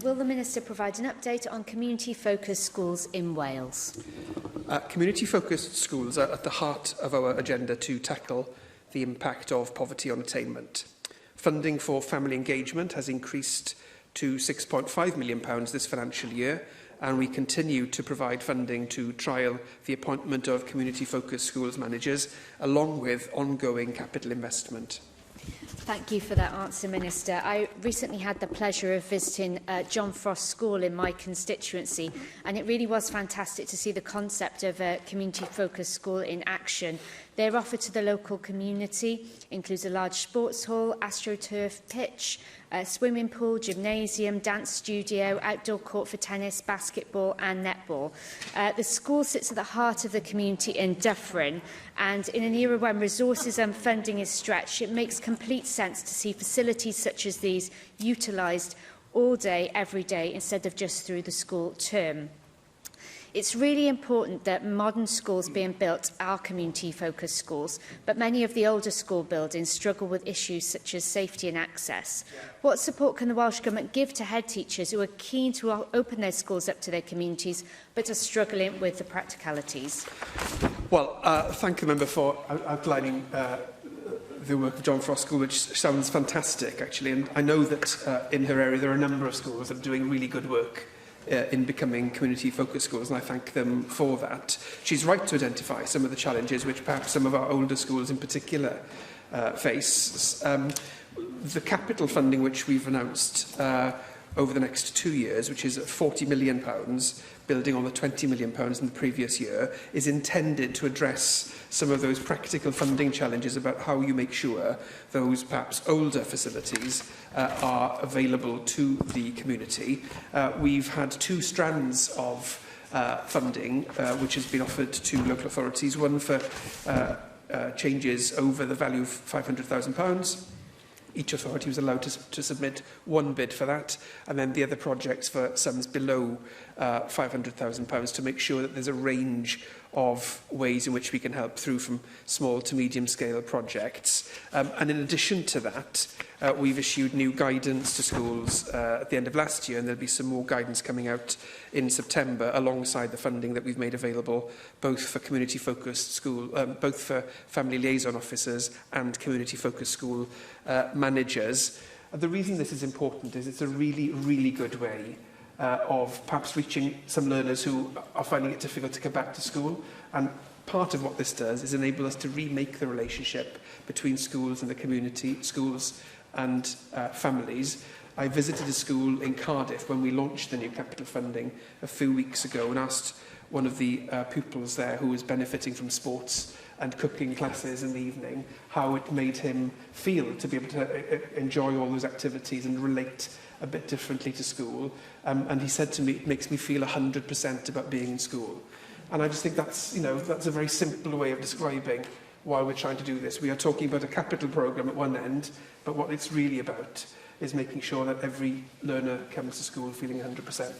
Will the Minister provide an update on community-focused schools in Wales? Community-focused schools are at the heart of our agenda to tackle the impact of poverty on attainment. Funding for family engagement has increased to £6.5 million this financial year, and we continue to provide funding to trial the appointment of community-focused schools managers, along with ongoing capital investment. Thank you for that answer, Minister. I recently had the pleasure of visiting John Frost School in my constituency, and it really was fantastic to see the concept of a community-focused school in action. Their offer to the local community includes a large sports hall, astroturf pitch, a swimming pool, gymnasium, dance studio, outdoor court for tennis, basketball and netball. The school sits at the heart of the community in Dufferin, and in an era when resources and funding is stretched, it makes complete sense to see facilities such as these utilised all day, every day, instead of just through the school term. It's really important that modern schools being built are community-focused schools, but many of the older school buildings struggle with issues such as safety and access. What support can the Welsh Government give to head teachers who are keen to open their schools up to their communities, but are struggling with the practicalities? Well, thank the member for outlining the work of John Frost School, which sounds fantastic, actually. And I know that in her area there are a number of schools that are doing really good work in becoming community-focused schools, and I thank them for that. She's right to identify some of the challenges which perhaps some of our older schools in particular face. The capital funding which we've announced over the next 2 years, which is £40 million, building on the £20 million in the previous year, is intended to address some of those practical funding challenges about how you make sure those perhaps older facilities are available to the community. We've had 2 strands of funding which has been offered to local authorities, one for changes over the value of £500,000. Each authority was allowed to submit 1 bid for that, and then the other projects for sums below £500,000 to make sure that there's a range of ways in which we can help through from small to medium scale projects. And in addition to that, we've issued new guidance to schools at the end of last year, and there'll be some more guidance coming out in September alongside the funding that we've made available both for community-focused school, both for family liaison officers and community-focused school managers. The reason this is important is it's a really, really good way of perhaps reaching some learners who are finding it difficult to come back to school. And part of what this does is enable us to remake the relationship between schools and the community, schools and families. I visited a school in Cardiff when we launched the new capital funding a few weeks ago and asked one of the pupils there who was benefiting from sports and cooking classes in the evening how it made him feel to be able to enjoy all those activities and relate a bit differently to school. And he said to me, it makes me feel 100% about being in school. And I just think that's, that's a very simple way of describing why we're trying to do this. We are talking about a capital programme at one end, but what it's really about is making sure that every learner comes to school feeling 100%.